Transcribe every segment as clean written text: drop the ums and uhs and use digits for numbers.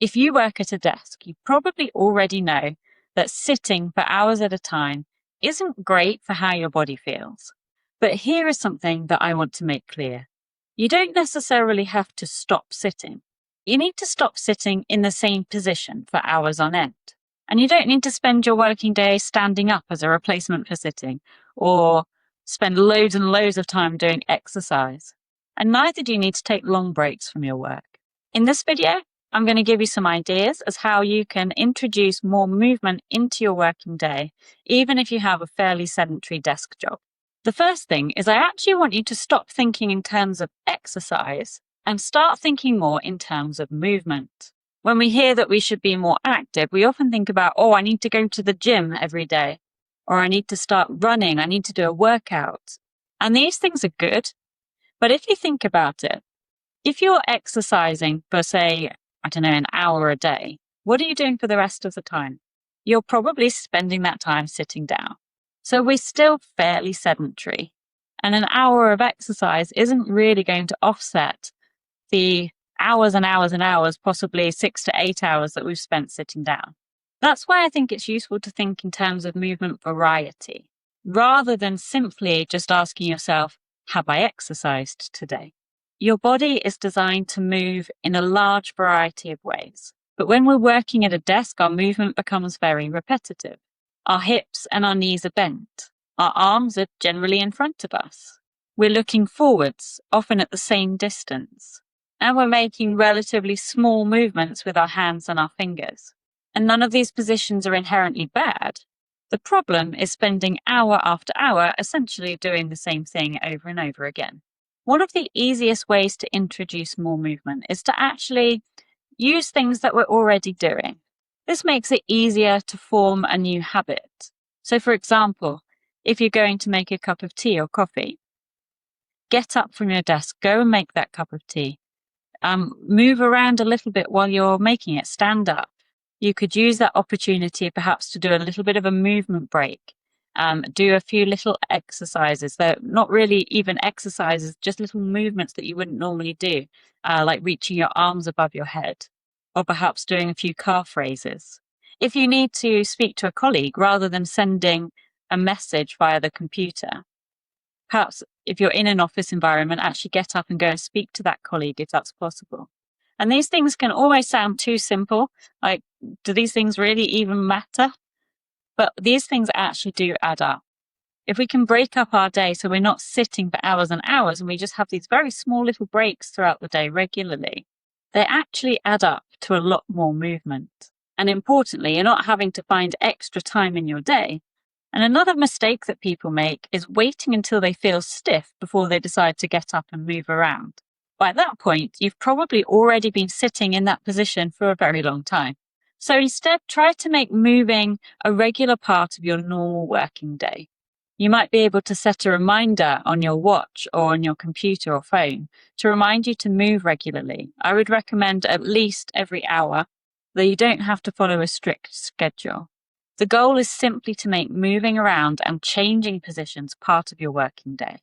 If you work at a desk, you probably already know that sitting for hours at a time isn't great for how your body feels. But here is something that I want to make clear. You don't necessarily have to stop sitting. You need to stop sitting in the same position for hours on end. And you don't need to spend your working day standing up as a replacement for sitting, or spend loads and loads of time doing exercise. And neither do you need to take long breaks from your work. In this video, I'm going to give you some ideas as how you can introduce more movement into your working day, even if you have a fairly sedentary desk job. The first thing is I actually want you to stop thinking in terms of exercise and start thinking more in terms of movement. When we hear that we should be more active, we often think about, I need to go to the gym every day, or I need to start running, I need to do a workout. And these things are good. But if you think about it, if you're exercising for, say, an hour a day, what are you doing for the rest of the time? You're probably spending that time sitting down. So we're still fairly sedentary. And an hour of exercise isn't really going to offset the hours and hours and hours, possibly 6 to 8 hours that we've spent sitting down. That's why I think it's useful to think in terms of movement variety, rather than simply just asking yourself, have I exercised today? Your body is designed to move in a large variety of ways. But when we're working at a desk, our movement becomes very repetitive. Our hips and our knees are bent. Our arms are generally in front of us. We're looking forwards, often at the same distance. And we're making relatively small movements with our hands and our fingers. And none of these positions are inherently bad. The problem is spending hour after hour essentially doing the same thing over and over again. One of the easiest ways to introduce more movement is to actually use things that we're already doing. This makes it easier to form a new habit. So, for example, if you're going to make a cup of tea or coffee, get up from your desk, go and make that cup of tea. Move around a little bit while you're making it, stand up. You could use that opportunity perhaps to do a little bit of a movement break. Do a few little exercises. They're not really even exercises, just little movements that you wouldn't normally do, like reaching your arms above your head, or perhaps doing a few calf raises. If you need to speak to a colleague rather than sending a message via the computer, perhaps if you're in an office environment, actually get up and go and speak to that colleague if that's possible. And these things can always sound too simple, like, do these things really even matter? But these things actually do add up. If we can break up our day so we're not sitting for hours and hours and we just have these very small little breaks throughout the day regularly, they actually add up to a lot more movement. And importantly, you're not having to find extra time in your day. And another mistake that people make is waiting until they feel stiff before they decide to get up and move around. By that point, you've probably already been sitting in that position for a very long time. So instead, try to make moving a regular part of your normal working day. You might be able to set a reminder on your watch or on your computer or phone to remind you to move regularly. I would recommend at least every hour, though you don't have to follow a strict schedule. The goal is simply to make moving around and changing positions part of your working day.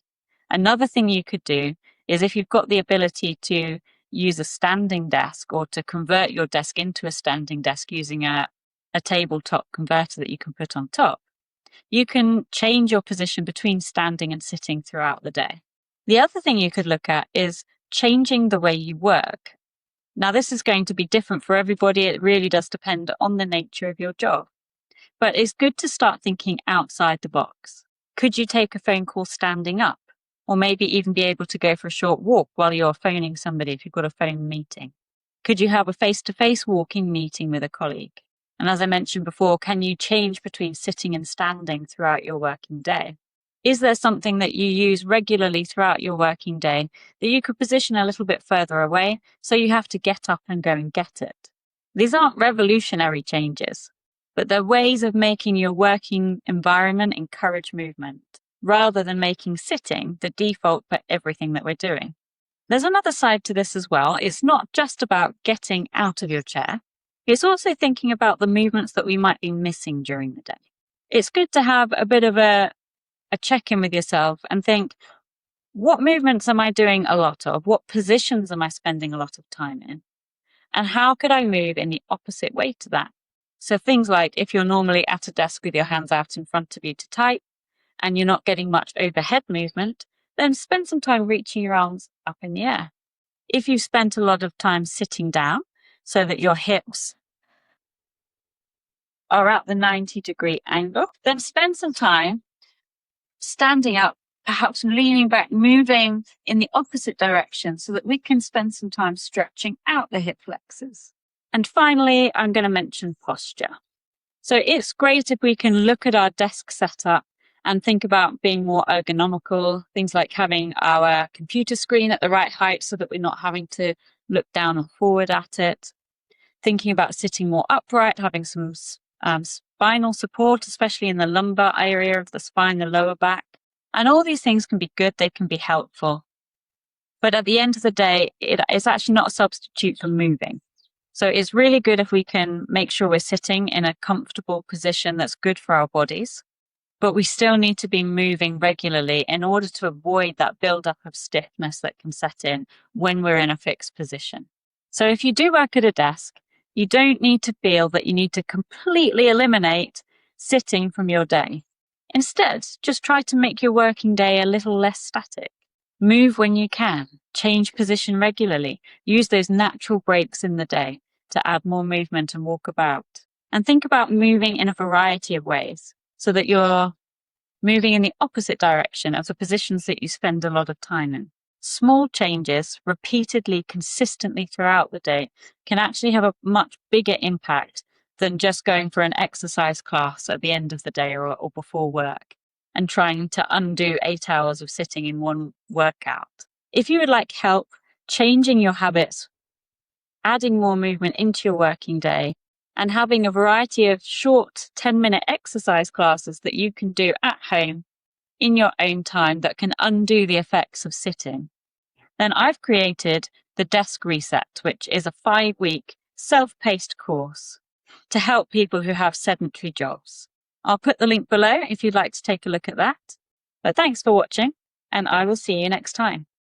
Another thing you could do is, if you've got the ability to use a standing desk or to convert your desk into a standing desk using a tabletop converter that you can put on top, you can change your position between standing and sitting throughout the day. The other thing you could look at is changing the way you work. Now, this is going to be different for everybody. It really does depend on the nature of your job. But it's good to start thinking outside the box. Could you take a phone call standing up? Or maybe even be able to go for a short walk while you're phoning somebody if you've got a phone meeting? Could you have a face-to-face walking meeting with a colleague? And as I mentioned before, can you change between sitting and standing throughout your working day? Is there something that you use regularly throughout your working day that you could position a little bit further away so you have to get up and go and get it? These aren't revolutionary changes, but they're ways of making your working environment encourage movement, rather than making sitting the default for everything that we're doing. There's another side to this as well. It's not just about getting out of your chair. It's also thinking about the movements that we might be missing during the day. It's good to have a bit of a check-in with yourself and think, what movements am I doing a lot of? What positions am I spending a lot of time in? And how could I move in the opposite way to that? So things like if you're normally at a desk with your hands out in front of you to type and you're not getting much overhead movement, then spend some time reaching your arms up in the air. If you've spent a lot of time sitting down so that your hips are at the 90-degree angle, then spend some time standing up, perhaps leaning back, moving in the opposite direction so that we can spend some time stretching out the hip flexors. And finally, I'm going to mention posture. So it's great if we can look at our desk setup and think about being more ergonomical, things like having our computer screen at the right height so that we're not having to look down or forward at it. Thinking about sitting more upright, having some spinal support, especially in the lumbar area of the spine, the lower back. And all these things can be good, they can be helpful. But at the end of the day, it's actually not a substitute for moving. So it's really good if we can make sure we're sitting in a comfortable position that's good for our bodies, but we still need to be moving regularly in order to avoid that buildup of stiffness that can set in when we're in a fixed position. So if you do work at a desk, you don't need to feel that you need to completely eliminate sitting from your day. Instead, just try to make your working day a little less static. Move when you can, change position regularly, use those natural breaks in the day to add more movement and walk about. And think about moving in a variety of ways so that you're moving in the opposite direction of the positions that you spend a lot of time in. Small changes repeatedly, consistently throughout the day can actually have a much bigger impact than just going for an exercise class at the end of the day or before work and trying to undo 8 hours of sitting in one workout. If you would like help changing your habits, adding more movement into your working day, and having a variety of short 10-minute exercise classes that you can do at home in your own time that can undo the effects of sitting, then I've created the Desk Reset, which is a 5-week self-paced course to help people who have sedentary jobs. I'll put the link below if you'd like to take a look at that. But thanks for watching, and I will see you next time.